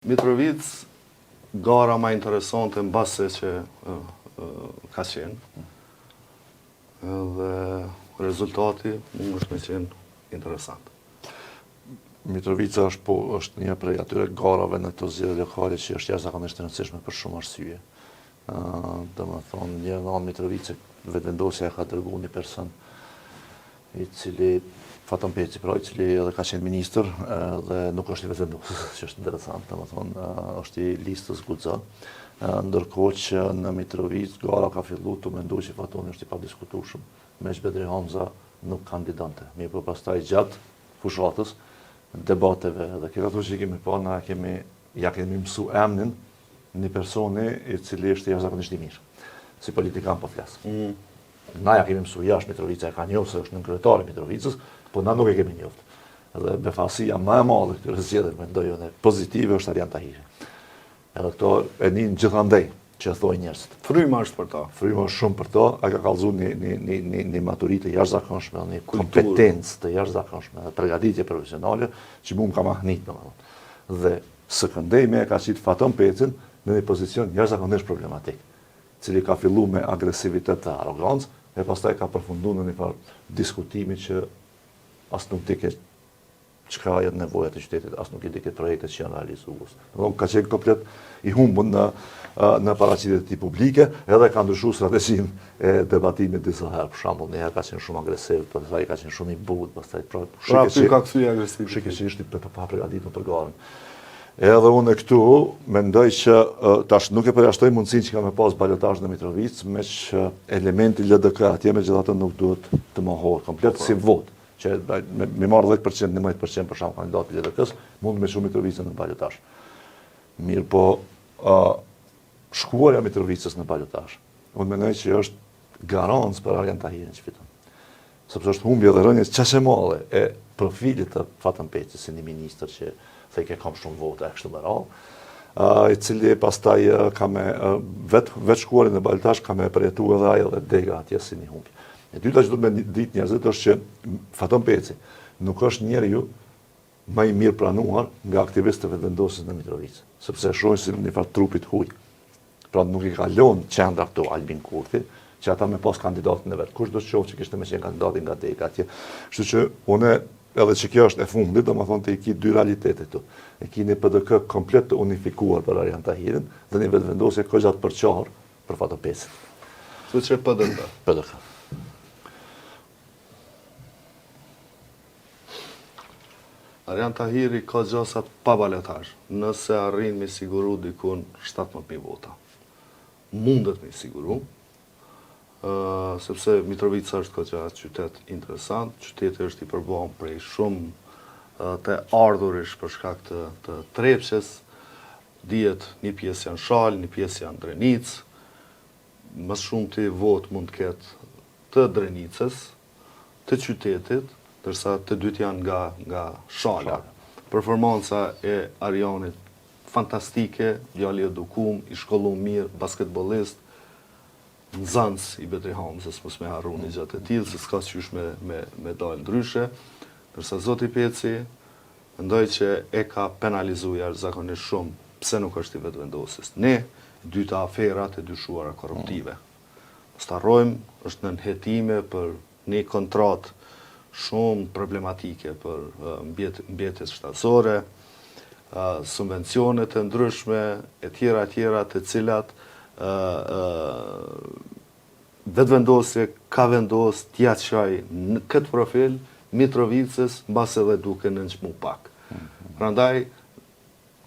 Mitrovic, gara ma interesante në base që ka qenë. Dhe rezultati mund është me qenë interesant. Mitrovica është një prej atyre garave në të zgjedhje lokale që është jashtëzakonisht e rëndësishme për shumë arsye. Domethënë, një anë Mitrovica vetëvendosja ka dërguar një person i cili Faton Peci, pra i cili edhe ka qenë ministër dhe nuk është i vetëvendosur, që është interesant, domethënë është i listës Guxha. Ndërkohë që në Mitrovic gara ka filluar të mendoj që Fatoni është i padiskutueshëm, me Bedri Hamza nuk kandidante. Mirë, por pastaj gjatë fushatës, debateve dhe këtë ato që kemi pa, ja kemi mësu emnin një personi i cili është jashtëzakonisht i mirë, si politikan po flas. Na ja kemi mësu jashtë Mitrovica e ka njohur se është nën kryetari Mitrovicës, po na nuk e kemi njohur. Dhe befasia më e madhe këtyre zgjedhjeve mendoj unë pozitive është Arjan Tahiri. Edhe këto e nin gjithandej që thojnë njerëzit. Fryma është për ta. Fryma është shumë për ta, a ka kallëzuar një maturitë të jashtëzakonshme, një kompetencë të jashtëzakonshme, dhe përgatitje profesionale që mua më ka mahnit domethënë. Dhe së këndejme e ka qitë Faton Pecin në një pozicion jashtëzakonisht problematik, cili ka filluar me agresivitet të arrogancë e pastaj ka përfunduar në një farë diskutimi që as nuk di çka janë nevojat e qytetit, as nuk i di këtë projektet që janë realizuar. Domthonë ka qenë komplet i humbur në paraqitjet e tij publike, edhe ka ndryshuar strategjinë e debatimit disa herë. Për shembull, një herë ka qenë shumë agresiv, pastaj ka qenë shumë i butë, pastaj pra ka kthyer agresiv. Shikisht pa përgatitur për garën. Edhe unë këtu mendoj që tash nuk e përjashtoj mundësinë që ka me pas balotazh në Mitrovic, me që elementi LDK atje megjithatë nuk duhet të mohohet komplet si vot, që me marrë 10%, 11% për shkak kandidatit i LDK-s, mund me shumë Mitrovicën në balotazh. Mirë, po shkuarja Mitrovicës në balotazh, unë mendoj që është garancë për Arjan Tahirin që fiton. Sepse është humbje dhe rënjes qaqe madhe e profilit të Faton Peci si një ministër që thej kam shumë vota e kështu me radhë, i cili pastaj ka me vetë shkuarin në balotazh ka me përjetuar edhe ai edhe dega atje si një humbje. E dyta që do të me ditë njerëzit është që Faton Peci nuk është njeriu më i mirë pranuar nga aktivistët vetëvendosës në Mitrovic, sepse shohin si një farë trupit huj. Pra nuk i kalon qendra këtu Albin Kurthi, që ata me pas kandidatin e vet. Kush do të qoftë që kishte me qenë kandidatin nga deka atje. Kështu që unë edhe që kjo është e fundit, domethënë të i ki dy realitete këtu. E ki një PDK komplet të unifikuar për Arjan Tahirin dhe një vetëvendosje këgjat përqarë për Faton Pecin. Kështu që PDK. PDK. Arjan Tahiri ka gjasat pa balotazh, nëse arrin me siguru dikun 17.000 vota. Mundet me siguru, sepse Mitrovica është ka qytet interesant, qyteti është i përballur prej shumë të ardhurish për shkak të Trepçes, dihet një pjesë janë Shal, një pjesë janë Drenicë, më shumë të vot mund të ketë të Drenicës, të qytetit, ndërsa të dytë janë nga Shala. Performanca e Arjanit fantastike, djali edukum, i shkolluar mirë, basketbollist, nxënës i Bedri Hamzës, mos me harru një gjatë e tillë, se s'ka qysh me dalë ndryshe, ndërsa zoti Peci mendoj që e ka penalizuar jashtëzakonisht shumë, pse nuk është i vetëvendosës. Ne, dyta aferat e dyshuara korruptive. Mos ta harrojmë, është në nënhetime për një kontratë shumë problematike për mbjetjes shtatësore, subvencionet e ndryshme, e tjera të cilat vetëvendosje ka vendos t'ja qaj në këtë profil Mitrovicës, mbas edhe duke nënçmu pak. Prandaj,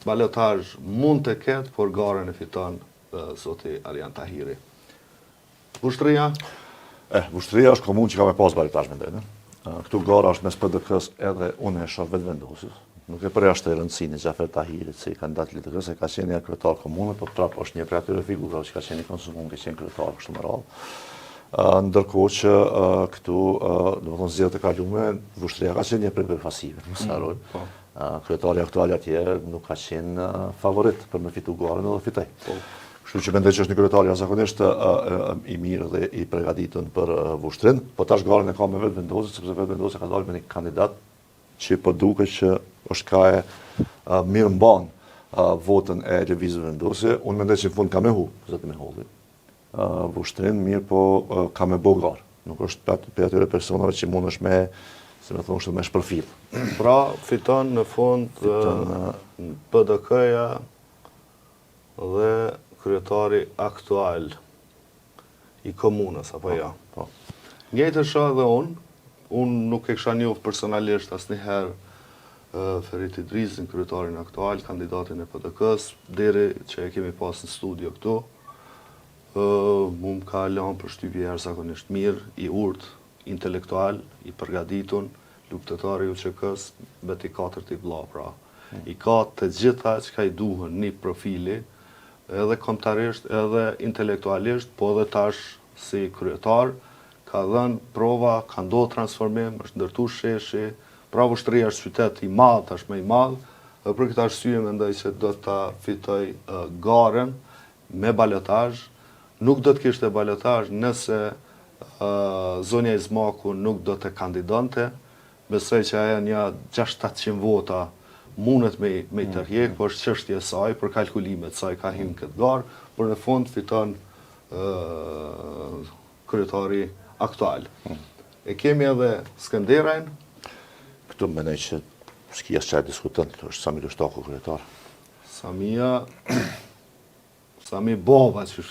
balotazh mund të ketë, por garën e fiton zoti Arjan Tahiri. Ushtria? Ushtria është komunë që ka me pas balotazh mendoj. Këtu gara është mes PDK-s edhe unë e shoh vetëvendosës. Nuk e përjashtoj rëndësinë e Xhafer Tahirit si kandidat LDK-s, se ka qenë kryetar komunë, por prapë është një prej atyre figurave që ka qenë konsumum, ka qenë kryetar kështu me radhë. Ndërkohë që këtu, domethënë zgjedhjet e kaluara, ushtria ka qenë një prej befasive, mos harrojmë. Kryetari aktual atje nuk ka qenë favorit për me fitu garën edhe fitoi. Kështu që mendoj që është një kryetar jashtëzakonisht i mirë dhe i përgatitur për ushtrin, po tash garën e ka me vetëvendosje, sepse vetëvendosja ka dalë me një kandidat që po duket që është ka e mirë mban votën e lëvizjeve vendosje. Unë mendoj që në fund ka me hu, zoti Miholli. Ushtrin, mirë po ka me bogar. Nuk është për atyre personave që mund është me, se me thonë, është me shpërfil. Pra, fiton në fund PDK-ja dhe kryetari aktual i komunës, apo ja. Po. Njëjtë është edhe unë nuk e kisha njohur personalisht asnjëherë Ferit Idrisin, kryetarin aktual, kandidatin e PDK-s, deri që e kemi pas në studio këtu. Mu më ka lënë përshtypje jashtëzakonisht mirë, i urtë, intelektual, i përgatitun, luftëtar i UÇK-s, beti 4 i vlla pra. I ka të gjitha që ka i duhen një profili, edhe kombëtarisht, edhe intelektualisht, po edhe tash si kryetar, ka dhënë prova, ka ndodhur transformim, është ndërtu sheshi, pra ushtria është qytet i madh, tashmë i madh, dhe për këtë arsye mendoj se do ta fitoj garën me balotazh. Nuk do të kishte balotazh nëse zonja e Zmaku nuk do të kandidonte. Besoj që ajo një 600-700 vota mundet me i tërheq, po është çështje e saj, për kalkulimet saj ka hyrë këtë garë, por në fund fiton kryetari aktual. E kemi edhe Skënderajn. Këtu mendoj që s'kia çaj diskutant, është Sami Lushtaku kryetar. Sami bova që